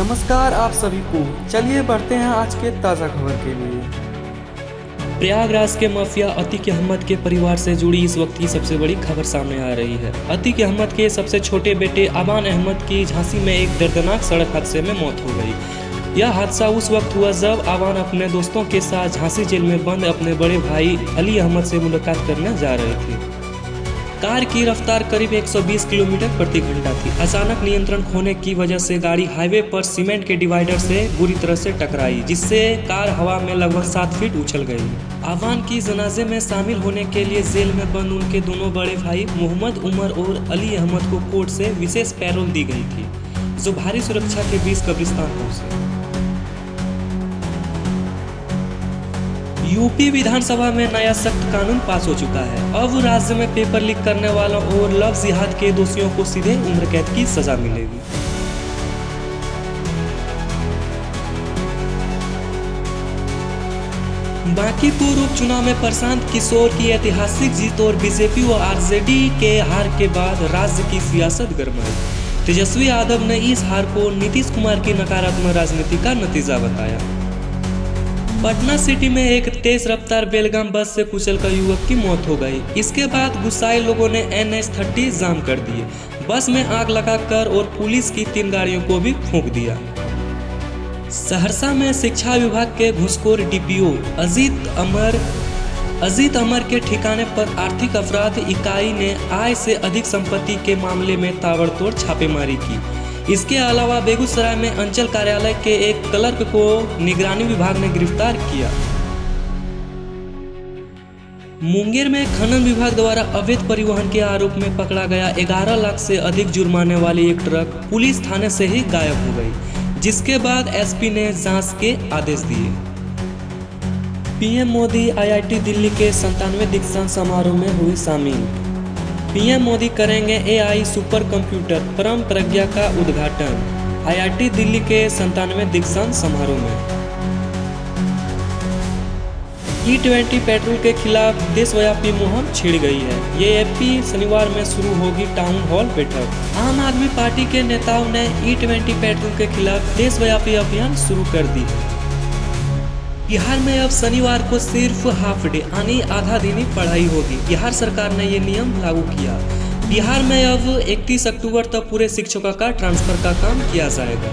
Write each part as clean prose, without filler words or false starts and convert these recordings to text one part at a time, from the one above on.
नमस्कार आप सभी को। चलिए बढ़ते हैं आज के ताज़ा खबर के लिए। प्रयागराज के माफिया अतीक अहमद के परिवार से जुड़ी इस वक्त की सबसे बड़ी खबर सामने आ रही है। अतीक अहमद के सबसे छोटे बेटे अबान अहमद की झांसी में एक दर्दनाक सड़क हादसे में मौत हो गई। यह हादसा उस वक्त हुआ जब अबान अपने दोस्तों के साथ झांसी जेल में बंद अपने बड़े भाई अली अहमद से मुलाकात करने जा रहे थे। कार की रफ्तार करीब 120 किलोमीटर प्रति घंटा थी। अचानक नियंत्रण खोने की वजह से गाड़ी हाईवे पर सीमेंट के डिवाइडर से बुरी तरह से टकराई, जिससे कार हवा में लगभग 7 फीट उछल गई। अबान की जनाजे में शामिल होने के लिए जेल में बंद उनके दोनों बड़े भाई मोहम्मद उमर और अली अहमद को कोर्ट से विशेष पैरोल दी गई थी, जो भारी सुरक्षा के बीच कब्रिस्तान पहुंचे। यूपी विधानसभा में नया सख्त कानून पास हो चुका है। अब राज्य में पेपर लीक करने वालों और लव जिहाद के दोषियों को सीधे उम्र कैद की सजा मिलेगी। बांकीपुर उपचुनाव में प्रशांत किशोर की ऐतिहासिक जीत और बीजेपी व आरजेडी के हार के बाद राज्य की सियासत गरमाई। तेजस्वी यादव ने इस हार को नीतीश कुमार की नकारात्मक राजनीति का नतीजा बताया। पटना सिटी में एक तेज रफ्तार बेलगाम बस से कुचलकर युवक की मौत हो गई। इसके बाद गुस्साए लोगों ने NH-30 जाम कर दिए। बस में आग लगाकर और पुलिस की 3 गाड़ियों को भी फूंक दिया। सहरसा में शिक्षा विभाग के घूसखोर DPO अजीत अमर के ठिकाने पर आर्थिक अपराध इकाई ने आय से अधिक संपत्ति के मामले में ताबड़तोड़ छापेमारी की। इसके अलावा बेगूसराय में अंचल कार्यालय के एक क्लर्क को निगरानी विभाग ने गिरफ्तार किया। मुंगेर में खनन विभाग द्वारा अवैध परिवहन के आरोप में पकड़ा गया 11 लाख से अधिक जुर्माने वाली एक ट्रक पुलिस थाने से ही गायब हो गई, जिसके बाद SP ने जांच के आदेश दिए। PM मोदी IIT दिल्ली के 97वें दीक्षांत समारोह में हुए शामिल। PM मोदी करेंगे AI सुपर कंप्यूटर परम प्रज्ञा का उद्घाटन IIT दिल्ली के 97वें दीक्षांत समारोह में। E20 पेट्रोल के खिलाफ देशव्यापी मुहिम छिड़ गई है। ये शनिवार में शुरू होगी टाउन हॉल बैठक। आम आदमी पार्टी के नेताओं ने E20 पेट्रोल के खिलाफ देशव्यापी अभियान शुरू कर दी है। बिहार में अब शनिवार को सिर्फ हाफ डे यानी आधा दिन ही पढ़ाई होगी। बिहार सरकार ने ये नियम लागू किया। बिहार में अब 31 अक्टूबर तक पूरे शिक्षकों का ट्रांसफर का काम किया जाएगा।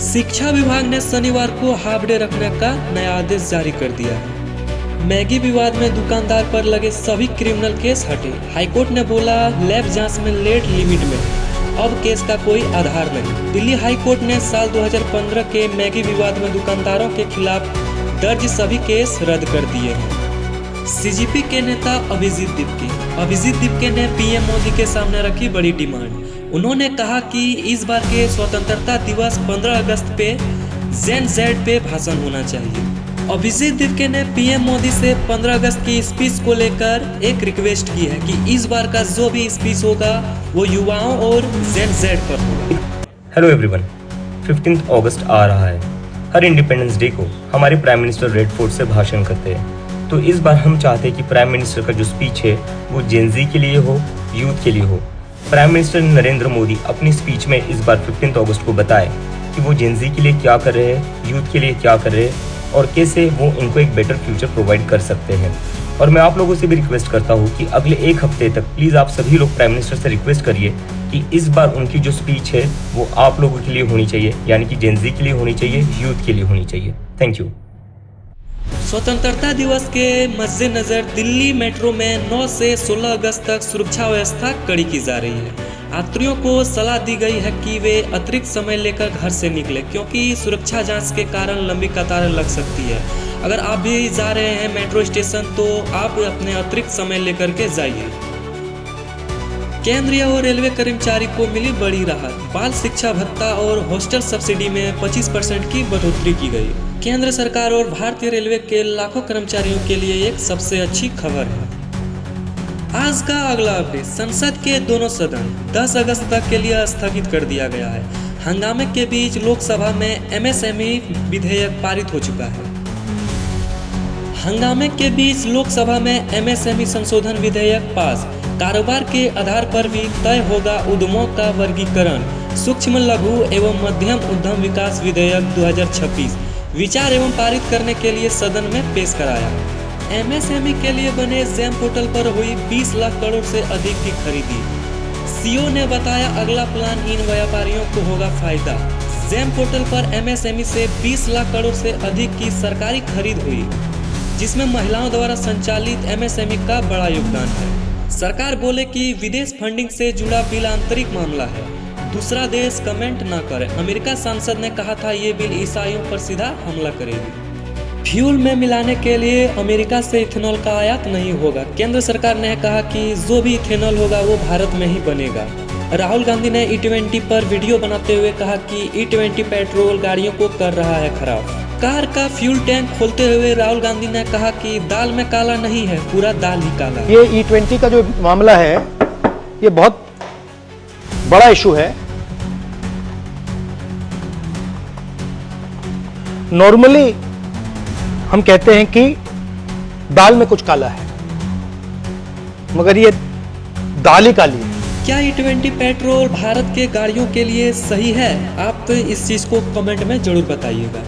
शिक्षा विभाग ने शनिवार को हाफ डे रखने का नया आदेश जारी कर दिया है। मैगी विवाद में दुकानदार पर लगे सभी क्रिमिनल केस हटे। हाईकोर्ट ने बोला लैब जांच में लेट लिमिट में, अब केस का कोई आधार नहीं। दिल्ली हाई कोर्ट ने साल 2015 के मैगी विवाद में दुकानदारों के खिलाफ दर्ज सभी केस रद्द कर दिए हैं। CGP के नेता अभिजीत दीपके ने PM मोदी के सामने रखी बड़ी डिमांड। उन्होंने कहा कि इस बार के स्वतंत्रता दिवस 15 अगस्त पे Gen Z पे भाषण होना चाहिए। अभिजीत दीपके ने PM मोदी से 15 अगस्त की स्पीच को लेकर एक रिक्वेस्ट की है कि इस बार का जो भी स्पीच होगा वो युवाओं और Gen Z पर होगा। हेलो एवरीवन, 15 अगस्त आ रहा है। हर इंडिपेंडेंस डे को हमारे प्राइम मिनिस्टर रेड फोर्ट से भाषण करते हैं। तो इस बार हम चाहते हैं कि प्राइम मिनिस्टर का जो स्पीच है वो जेन जी के लिए हो, यूथ के लिए हो। प्राइम मिनिस्टर नरेंद्र मोदी अपनी स्पीच में इस बार 15 अगस्त को बताए कि वो जेन जी के लिए क्या कर रहे हैं, यूथ के लिए क्या कर रहे हैं और कैसे वो इनको एक बेटर फ्यूचर प्रोवाइड कर सकते हैं। और मैं आप लोगों से भी रिक्वेस्ट करता हूँ कि अगले 1 हफ्ते तक प्लीज़ आप सभी लोग प्राइम मिनिस्टर से रिक्वेस्ट करिए कि इस बार उनकी जो स्पीच है वो आप लोगों के लिए होनी चाहिए, यानी कि जेन जी के लिए होनी चाहिए, यूथ के लिए होनी चाहिए। Thank you. स्वतंत्रता दिवस के मद्देनजर दिल्ली मेट्रो में 9 से 16 अगस्त तक सुरक्षा व्यवस्था कड़ी की जा रही है। यात्रियों को सलाह दी गई है कि वे अतिरिक्त समय लेकर घर से निकलें, क्योंकि सुरक्षा जांच के कारण लंबी कतारें लग सकती है। अगर आप भी जा रहे हैं मेट्रो स्टेशन तो आप अपने अतिरिक्त समय लेकर के जाइए। केंद्रीय और रेलवे कर्मचारी को मिली बड़ी राहत। बाल शिक्षा भत्ता और हॉस्टल सब्सिडी में 25% की बढ़ोतरी की गई। केंद्र सरकार और भारतीय रेलवे के लाखों कर्मचारियों के लिए एक सबसे अच्छी खबर है। आज का अगला अपडेट, संसद के दोनों सदन 10 अगस्त तक के लिए स्थगित कर दिया गया है। हंगामे के बीच लोकसभा में MSME विधेयक पारित हो चुका है। हंगामे के बीच लोकसभा में MSME संशोधन विधेयक पास। कारोबार के आधार पर भी तय होगा उद्यमों का वर्गीकरण। सूक्ष्म लघु एवं मध्यम उद्यम विकास विधेयक 2026 विचार एवं पारित करने के लिए सदन में पेश कराया। एमएसएमई के लिए बने जेम पोर्टल पर हुई 20 लाख करोड़ से अधिक की खरीदी। सीईओ ने बताया अगला प्लान इन व्यापारियों को होगा फायदा। जेम पोर्टल पर एमएसएमई से 20 लाख करोड़ से अधिक की सरकारी खरीद हुई, जिसमें महिलाओं द्वारा संचालित एमएसएमई का बड़ा योगदान है। सरकार बोले कि विदेश फंडिंग से जुड़ा बिल आंतरिक मामला है, दूसरा देश कमेंट न करे। अमेरिका सांसद ने कहा था ये बिल ईसाइयों पर सीधा हमला करेगी। फ्यूल में मिलाने के लिए अमेरिका से इथेनॉल का आयात नहीं होगा। केंद्र सरकार ने कहा कि जो भी इथेनॉल होगा वो भारत में ही बनेगा। राहुल गांधी ने E20 पर वीडियो बनाते हुए कहा कि E20 पेट्रोल गाड़ियों को कर रहा है खराब। कार का फ्यूल टैंक खोलते हुए राहुल गांधी ने कहा कि दाल में काला नहीं है, पूरा दाल ही काला है। ये E20 का जो मामला है ये बहुत बड़ा इशू है। नॉर्मली हम कहते हैं कि दाल में कुछ काला है, मगर ये दाल ही काली है। क्या E20 पेट्रोल भारत के गाड़ियों के लिए सही है? आप इस चीज को कमेंट में जरूर बताइएगा।